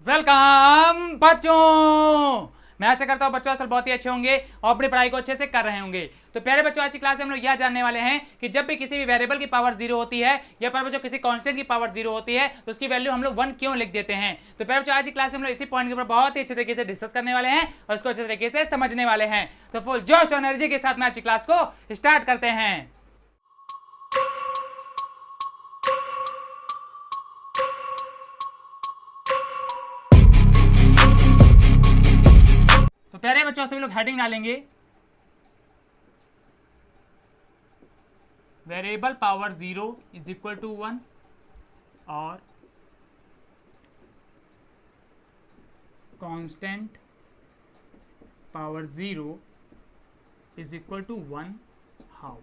Welcome बच्चों। मैं आशा करता हूँ बच्चों असल बहुत ही अच्छे होंगे और अपनी पढ़ाई को अच्छे से कर रहे होंगे। तो प्यारे बच्चों, आज की क्लास में हम लोग यह जानने वाले हैं कि जब भी किसी भी वेरिएबल की पावर जीरो होती है या प्यारे बच्चों किसी कांस्टेंट की पावर जीरो होती है तो उसकी वैल्यू हम लोग 1 क्यों लिख देते हैं। तो प्यारे बच्चों, आज की क्लास में हम लोग इसी पॉइंट के ऊपर बहुत ही अच्छे तरीके से डिस्कस करने वाले हैं और इसको अच्छे तरीके से समझने वाले हैं। तो फुल जोश और एनर्जी के साथ में आज की क्लास को स्टार्ट करते हैं। तो प्यारे बच्चों, सभी लोग हेडिंग डालेंगे variable power 0 is equal to 1 और constant power 0 is equal to 1 how.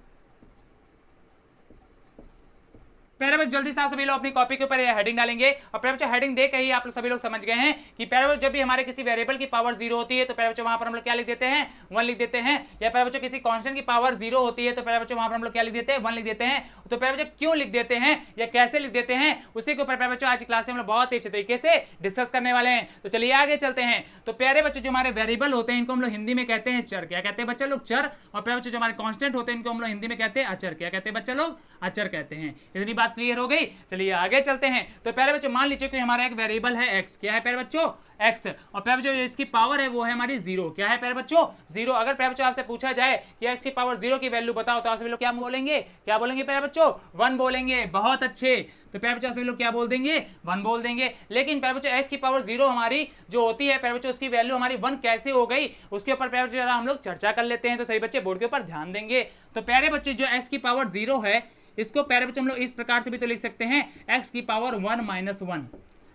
प्यारे बच्चों, जल्दी से आप सभी लोग अपनी कॉपी के ऊपर ये हेडिंग डालेंगे और प्यारे बच्चों हेडिंग देख के ही आप लोग सभी लोग समझ गए हैं कि प्यारे बच्चों जब भी हमारे किसी वेरिएबल की पावर 0 होती है तो प्यारे बच्चों वहां पर हम लोग क्या लिख देते हैं, 1 लिख देते हैं। या प्यारे बच्चों किसी कांस्टेंट की पावर 0 होती है तो प्यारे बच्चों वहां पर हम लोग क्या लिख देते हैं, 1 लिख देते हैं। तो प्यारे बच्चों क्यों लिख देते हैं या कैसे लिख देते हैं उसी के ऊपर प्यारे बच्चों आज की क्लास में हम लोग बहुत ही अच्छे तरीके से डिस्कस करने वाले हैं। तो चलिए आगे चलते हैं। तो प्यारे बच्चों, जो हमारे वेरिएबल होते हैं इनको हम लोग हिंदी में कहते हैं चर। क्या कहते हैं बच्चे लोग? चर। और प्यारे बच्चों जो हमारे कांस्टेंट होते हैं इनको हम लोग हिंदी में कहते हैं अचर। क्या कहते हैं बच्चे लोग? अचर कहते हैं। इतनी बात क्लियर हो गई। चलिए आगे चलते हैं। तो प्यारे बच्चों मान लीजिए कि हमारा एक वेरिएबल है एक्स। क्या है प्यारे बच्चों? एक्स। और प्यारे बच्चों इसकी पावर है वो है हमारी 0। क्या है प्यारे बच्चों? 0। अगर प्यारे बच्चों आपसे पूछा जाए कि एक्स की पावर 0 की वैल्यू बताओ तो आप सभी लोग क्या बोलेंगे? क्या बोलेंगे प्यारे बच्चों? 1 बोलेंगे। बहुत अच्छे। तो प्यारे बच्चों सभी लोग क्या बोल देंगे? 1 बोल देंगे। लेकिन प्यारे बच्चों एक्स की पावर 0 हमारी जो होती है प्यारे बच्चों उसकी वैल्यू हमारी 1 कैसे हो गई उसके ऊपर प्यारे बच्चों हम लोग चर्चा कर लेते हैं। तो सही बच्चे बोर्ड के ऊपर ध्यान देंगे। तो प्यारे बच्चे जो एक्स की पावर 0 है इसको प्यारे बच्चों हम लोग इस प्रकार से भी तो लिख सकते हैं, एक्स की पावर 1 माइनस 1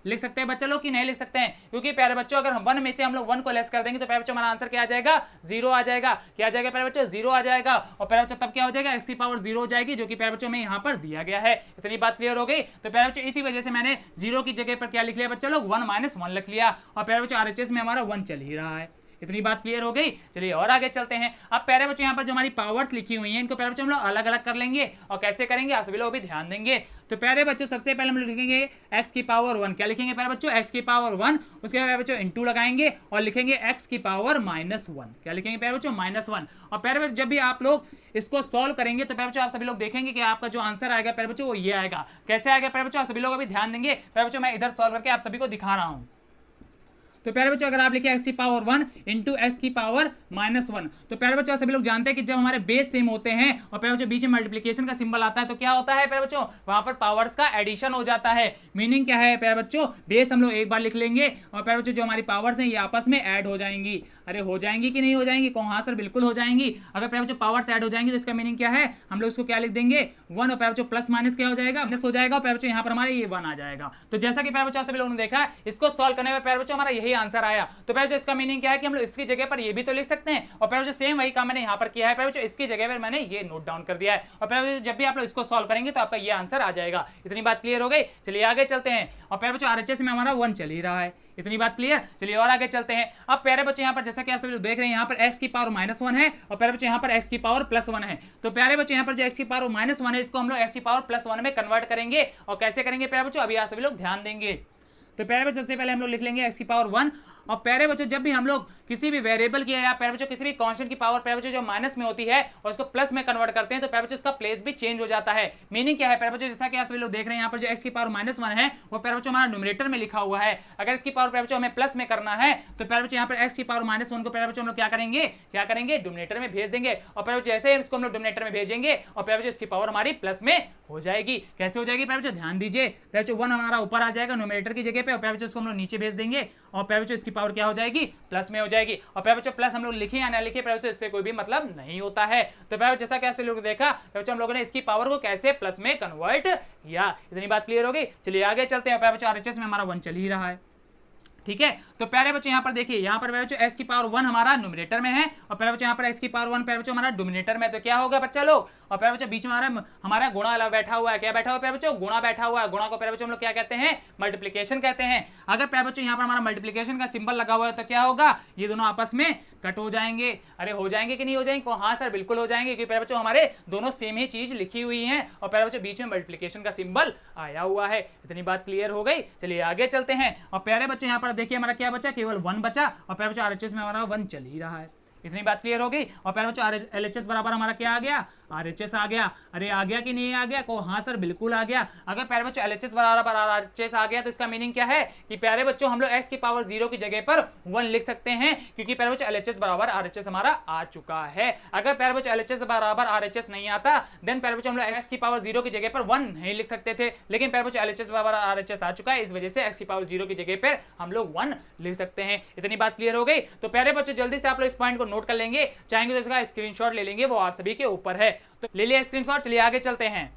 लिख सकते हैं बच्चे लोग कि नहीं लिख सकते हैं? क्योंकि प्यारे बच्चों अगर 1 में से हम लोग 1 को लेस कर देंगे तो प्यारे बच्चों हमारा आंसर क्या आ जाएगा? 0 आ जाएगा। क्या आ जाएगा प्यारे बच्चों? 0 आ जाएगा। और प्यारे बच्चों तब क्या हो जाएगा? एक्स की पावर 0 हो जाएगी, जो कि प्यारे बच्चों में यहाँ पर दिया गया है। इतनी बात क्लियर हो गई। तो प्यारे बच्चों इसी वजह से मैंने 0 की जगह पर क्या लिख लिया बच्चे लोग? 1 माइनस 1 लिख लिया। और प्यारे बच्चों आरएचएस में हमारा 1 चल ही रहा है। इतनी बात क्लियर हो गई। चलिए और आगे चलते हैं। अब प्यारे बच्चों यहाँ पर जो हमारी पावर्स लिखी हुई हैं इनको प्यारे बच्चों हम लोग अलग अलग कर लेंगे। और कैसे करेंगे आप सभी लोग भी ध्यान देंगे। तो प्यारे बच्चों सबसे पहले हम लोग लिखेंगे x की पावर 1। क्या लिखेंगे प्यारे बच्चों? x की पावर 1। उसके बाद बच्चों इंटू लगाएंगे और लिखेंगे x की पावर माइनस 1। क्या लिखेंगे प्यारे बच्चों? माइनस 1। और प्यारे बच्चों जब भी आप लोग इसको सॉल्व करेंगे तो प्यारे बच्चों आप सभी लोग देखेंगे कि आपका जो आंसर आएगा प्यारे बच्चों वो ये आएगा। कैसे आएगा प्यारे बच्चों? आप सभी लोग अभी ध्यान देंगे। प्यारे बच्चों मैं इधर सॉल्व करके आप सभी को दिखा रहा हूँ। तो प्यारे बच्चों अगर आप लिखे x की पावर 1 इंटू एक्स की पावर माइनस 1 तो प्यारे बच्चों सभी लोग जानते हैं कि जब हमारे बेस सेम होते हैं और प्यारे बच्चों बीच में मल्टीप्लिकेशन का सिंबल आता है तो क्या होता है प्यारे बच्चों? वहां पर पावर्स का एडिशन हो जाता है। मीनिंग क्या है प्यारे बच्चों? बेस हम लोग एक बार लिख लेंगे और प्यारे बच्चों जो हमारी पावर्स हैं ये आपस में ऐड हो जाएंगी। अरे हो जाएंगी कि नहीं हो जाएंगी? कौन? हाँ सर बिल्कुल हो जाएंगी। अगर प्यारे बच्चों पावर्स ऐड हो जाएंगी तो इसका मीनिंग क्या है? हम लोग इसको क्या लिख देंगे? 1। और प्यारे बच्चों प्लस माइनस क्या हो जाएगा? माइनस हो जाएगा। प्यारे बच्चों यहाँ पर हमारे ये 1 आ जाएगा। तो जैसा कि प्यारे बच्चों सभी लोगों ने देखा इसको सॉल्व करने में प्यारे बच्चों हमारा यही आंसर आया। तो प्यारे बच्चों इसका मीनिंग क्या है कि हम लोग इसकी जगह पर ये भी तो लिख सकते हैं। और प्यारे बच्चों सेम वही काम मैंने यहाँ पर किया है। प्यारे बच्चों इसकी जगह पर मैंने ये नोट डाउन कर दिया है। और प्यारे बच्चों जब भी आप लोग इसको सॉल्व करेंगे तो आपका ये आंसर आ जाएगा। इतनी बात क्लियर हो गई। चलिए आगे चलते हैं। और प्यारे बच्चों आरएचएस में हमारा 1 चल ही रहा है। इतनी बात क्लियर। चलिए और आगे चलते हैं। अब प्यारे बच्चों यहाँ पर जैसा कि आप सभी लोग देख रहे हैं यहाँ पर x की पावर माइनस 1 है और प्यारे बच्चों यहाँ पर x की पावर प्लस 1 है। तो प्यारे बच्चों यहाँ पर जो x की पावर माइनस 1 है इसको हम लोग x की पावर प्लस 1 में कन्वर्ट करेंगे। और कैसे करेंगे प्यारे बच्चों? अभी आप सभी लोग ध्यान देंगे। तो प्यारे बच्चों सबसे पहले हम लोग लिख लेंगे x की पावर 1। और प्यारे बच्चों जब भी हम लोग किसी भी वेरिएबल की या प्यारे बच्चों किसी भी कांस्टेंट की पावर प्यारे बच्चों जो माइनस में होती है और उसको प्लस में कन्वर्ट करते हैं तो प्यारे बच्चों इसका प्लेस भी चेंज हो जाता है। मीनिंग क्या है प्यारे बच्चों? जैसा कि आप सभी लोग देख रहे हैं यहाँ पर जो x की पावर माइनस 1 है वो प्यारे बच्चों हमारा न्यूमरेटर में लिखा हुआ है। अगर इसकी पावर प्यारे बच्चों हमें प्लस में करना है तो प्यारे बच्चों यहाँ पर x की पावर माइनस 1 को प्यारे बच्चों हम लोग क्या करेंगे? डिनोमिनेटर में भेज देंगे। और प्यारे बच्चों जैसे इसको हम लोग डिनोमिनेटर में भेजेंगे और प्यारे बच्चों इसकी पावर हमारी प्लस में हो जाएगी। कैसे हो जाएगी प्यारे बच्चों? ध्यान दीजिए। प्यारे बच्चों 1 हमारा ऊपर आ जाएगा न्यूमरेटर की जगह पे और प्यारे बच्चों इसको हम लोग नीचे भेज देंगे और प्यारे बच्चों इसकी पावर क्या हो जाएगी? प्लस में हो जाएगी। और प्यारे बच्चों प्लस हम लोग लिखे या ना लिखे प्यारे बच्चों इससे कोई भी मतलब नहीं होता है। तो प्यारे बच्चों जैसा कैसे लोग देखा प्यारे बच्चों हम लोगों ने इसकी पावर को कैसे प्लस में कन्वर्ट किया। इतनी बात क्लियर हो गई। चलिए आगे चलते हैं। प्यारे बच्चों आरएचएस में हमारा 1 चल ही रहा है। ठीक है। तो प्यारे बच्चों यहाँ पर देखिए यहाँ पर प्यारे बच्चों x की पावर 1 हमारा न्यूमरेटर में है और प्यारे बच्चों यहाँ पर x की पावर 1 प्यारे बच्चों हमारा डिनोमिनेटर में। तो क्या होगा बच्चा लोग? और प्यारे बच्चों बीच में हमारा गुणा बैठा हुआ है। क्या बैठा हुआ है प्यारे बच्चों? गुणा बैठा हुआ है। गुणा को प्यारे बच्चों हम लोग क्या कहते हैं? मल्टीप्लिकेशन कहते हैं। अगर प्यारे बच्चों यहाँ पर हमारा मल्टीप्लिकेशन का सिंबल लगा हुआ है तो क्या होगा? ये दोनों आपस में कट हो जाएंगे। अरे हो जाएंगे कि नहीं हो जाएंगे? हाँ सर बिल्कुल हो जाएंगे, क्योंकि प्यारे बच्चों हमारे दोनों सेम ही चीज लिखी हुई है और प्यारे बच्चों बीच में मल्टीप्लिकेशन का सिंबल आया हुआ है। इतनी बात क्लियर हो गई। चलिए आगे चलते हैं। और प्यारे बच्चों यहाँ पर देखिए हमारा क्या बचा? केवल 1 बचा और प्यारे बच्चों RHS में हमारा 1 चल ही रहा है। इतनी बात क्लियर हो गई। और प्यारे बच्चों LHS बराबर हमारा क्या आ गया? RHS आ गया। अरे आ गया कि नहीं आ गया? को हाँ सर बिल्कुल आ गया। अगर प्यारे बच्चों LHS बराबर RHS आ गया तो इसका मीनिंग क्या है कि प्यारे बच्चों हम लोग x की पावर 0 की जगह पर 1 लिख सकते हैं, क्योंकि प्यारे बच्चों LHS बराबर RHS हमारा आ चुका है। अगर प्यारे बच्चों LHS बराबर RHS नहीं आता देन प्यारे बच्चों हम लोग x की पावर 0 की जगह पर 1 नहीं लिख सकते थे, लेकिन प्यारे बच्चों LHS बराबर RHS आ चुका है, इस वजह से x की पावर 0 की जगह पर हम लोग 1 लिख सकते हैं। इतनी बात क्लियर हो गई। तो प्यारे बच्चों जल्दी से आप लोग इस पॉइंट को नोट कर लेंगे, चाहेंगे तो इसका स्क्रीनशॉट ले लेंगे, वो आप सभी के ऊपर है। तो ले लिया स्क्रीनशॉट, चलिए आगे चलते हैं।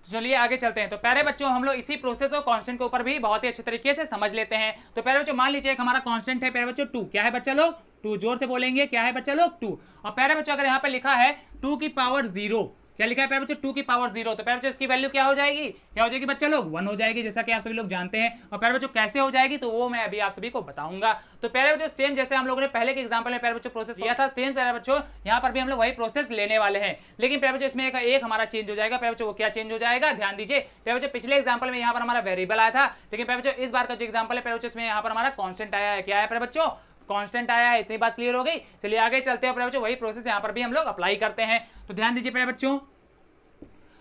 चलिए आगे चलते हैं। तो प्यारे बच्चों हम लोग इसी प्रोसेस और कांस्टेंट के ऊपर भी बहुत ही अच्छे तरीके से समझ लेते हैं। तो प्यारे बच्चों मान लीजिए एक हमारा कांस्टेंट है प्यारे बच्चों 2। क्या है बच्चा लोग? 2। जोर से बोलेंगे क्या है बच्चा लोग? 2। और प्यारे बच्चों अगर यहाँ पे लिखा है 2 की पावर 0, क्या लिखा है प्यारे बच्चों? 2 की पावर 0, तो प्यारे बच्चों इसकी वैल्यू क्या हो जाएगी? क्या हो जाएगी बच्चा लोग? 1 हो जाएगी, जैसा कि आप सभी लोग जानते हैं। और प्यारे बच्चों कैसे हो जाएगी तो वो मैं अभी आप सभी को बताऊंगा। तो प्यारे बच्चों सेम जैसे हम लोगों ने पहले के एग्जांपल में प्यारे बच्चों प्रोसेस किया था, सेम प्यारे बच्चों यहाँ पर भी हम लोग वही प्रोसेस लेने वाले हैं। लेकिन प्यारे बच्चों इसमें एक हमारा चेंज हो जाएगा। प्यारे बच्चों वो क्या चेंज हो जाएगा? ध्यान दीजिए। प्यारे बच्चों पिछले एग्जांपल में यहाँ पर हमारा वेरिएबल आया था, लेकिन प्यारे बच्चों इस बार का जो एग्जांपल है प्यारे बच्चों इसमें यहाँ पर हमारा कांस्टेंट आया है। क्या है प्यारे बच्चों? कांस्टेंट आया है। इतनी बात क्लियर हो गई। चलिए आगे चलते हैं। प्यारे बच्चों वही प्रोसेस यहाँ पर भी हम लोग अप्लाई करते हैं। तो ध्यान दीजिए प्यारे बच्चों।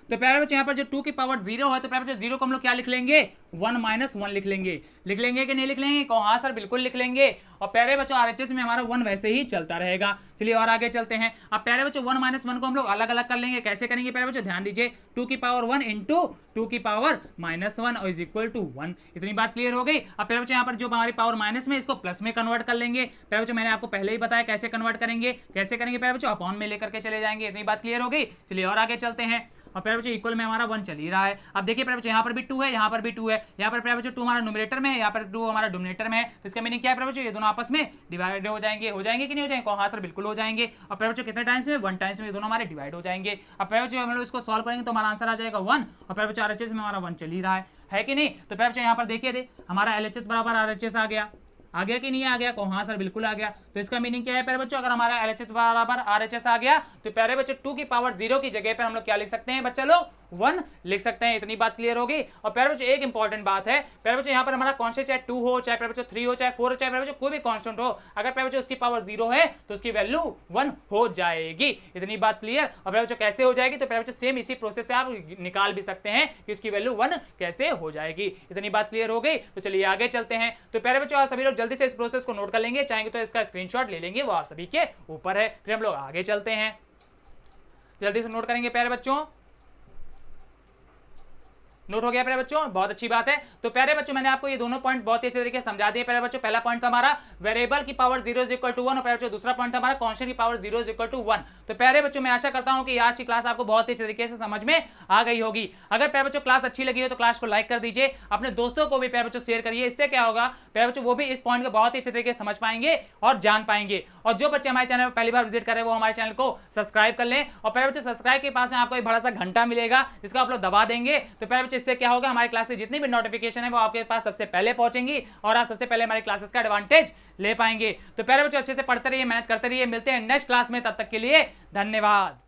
तो प्यारे बच्चों यहाँ पर जो 2 की पावर 0 है तो प्यारे बच्चों 0 को हम लोग क्या लिख लेंगे? 1 - 1 लिख लेंगे। लिख लेंगे कि नहीं लिख लेंगे? हाँ सर बिल्कुल लिख लेंगे। और प्यारे बच्चों RHS में हमारा 1 वैसे ही चलता रहेगा। चलिए और आगे चलते हैं। अब प्यारे बच्चों 1 - 1 को हम लोग अलग अलग कर लेंगे। कैसे करेंगे प्यारे बच्चों? ध्यान दीजिए। 2 की पावर 1 इंटू 2 की पावर -1 और इज इक्वल टू 1। इतनी बात क्लियर हो गई। अब प्यारे बच्चों यहाँ पर जो हमारी पावर माइनस में इसको प्लस में कन्वर्ट कर लेंगे। प्यारे बच्चों मैंने आपको पहले ही बताया कैसे कन्वर्ट करेंगे। कैसे करेंगे प्यारे बच्चों? अपॉन में लेकर के चले जाएंगे। इतनी बात क्लियर हो गई। चलिए और आगे चलते हैं। और प्यारे बच्चों इक्वल में हमारा 1 चल ही रहा है। अब देखिए प्यारे बच्चों यहाँ पर भी 2 है, यहाँ पर भी 2 है। यहाँ पर प्यारे बच्चों 2 हमारा न्यूमरेटर में है, यहाँ पर 2 हमारा डिनोमिनेटर में है। तो इसका मीनिंग क्या है प्यारे बच्चों? ये दोनों आपस में डिवाइड हो जाएंगे। हो जाएंगे कि नहीं हो जाएंगे? हाँ सर बिल्कुल हो जाएंगे। और प्यारे बच्चों कितने टाइम्स में? 1 टाइम्स में ये दोनों हमारे डिवाइड हो जाएंगे। अब प्यारे बच्चों हम लोग इसको सॉल्व करेंगे तो हमारा आंसर आ जाएगा 1। और प्यारे बच्चों RHS में हमारा 1 चल ही रहा है कि नहीं? तो प्यारे बच्चों यहाँ पर देखिए हमारा LHS बराबर RHS आ गया। आ गया कि नहीं आ गया? हाँ सर बिल्कुल आ गया। तो इसका मीनिंग क्या है प्यारे बच्चों? अगर हमारा LHS बराबर RHS आ गया तो प्यारे बच्चों 2 की पावर 0 की जगह पर हम लोग क्या लिख सकते हैं बच्चा लोग? 1 लिख सकते हैं। इतनी बात क्लियर होगी। और प्यारे बच्चों एक इंपॉर्टेंट बात है, प्यारे बच्चों यहाँ पर हमारा कांस्टेंट चाहे 2 हो, चाहे प्यारे बच्चों 3 हो, चाहे 4 हो, चाहे प्यारे बच्चों कोई भी कांस्टेंट हो, अगर प्यारे बच्चों उसकी पावर 0 है तो उसकी वैल्यू 1 हो जाएगी। इतनी बात क्लियर। और प्यारे बच्चों कैसे हो जाएगी? तो प्यारे बच्चों सेम इसी प्रोसेस से आप निकाल भी सकते हैं कि उसकी वैल्यू 1 कैसे हो जाएगी। इतनी बात क्लियर हो गई। तो चलिए आगे चलते हैं। तो प्यारे बच्चों आप सभी लोग जल्दी से इस प्रोसेस को नोट कर लेंगे, चाहेंगे तो इसका स्क्रीनशॉट ले लेंगे, वो आप सभी के ऊपर है। फिर हम लोग आगे चलते हैं। जल्दी से नोट करेंगे प्यारे बच्चों। नोट हो गया प्यारे बच्चों? बहुत अच्छी बात है। तो प्यारे बच्चों मैंने आपको ये दोनों पॉइंट्स बहुत ही अच्छे तरीके से समझा दिए प्यारे बच्चों। पहला पॉइंट था हमारा वेरिएबल की पावर 0 = 1 और प्यारे बच्चों दूसरा पॉइंट था हमारा कांस्टेंट की पावर 0 = 1। तो प्यारे बच्चों मैं आशा करता हूं कि आज की क्लास आपको बहुत ही अच्छे तरीके से समझ में आ गई होगी। अगर प्यारे बच्चों क्लास अच्छी लगी हो तो क्लास को लाइक कर दीजिए, अपने दोस्तों को भी प्यारे बच्चों शेयर करिए। इससे क्या होगा प्यारे बच्चों वो भी इस पॉइंट को बहुत ही अच्छे तरीके से समझ पाएंगे और जान पाएंगे। और जो बच्चे हमारे चैनल पर पहली बार विजिट करें वो हमारे चैनल को सब्सक्राइब कर लें। और प्यारे बच्चों सब्सक्राइब के पास में आपको एक बड़ा सा घंटा मिलेगा जिसको आप लोग दबा देंगे। तो प्यारे बच्चों इससे क्या होगा, हमारे क्लास से जितनी भी नोटिफिकेशन है वो आपके पास सबसे पहले पहुंचेंगी और आप सबसे पहले हमारी क्लासेस का एडवांटेज ले पाएंगे। तो प्यारे बच्चों अच्छे से पढ़ते रहिए, मेहनत करते रहिए। मिलते हैं नेक्स्ट क्लास में, तब तक के लिए धन्यवाद।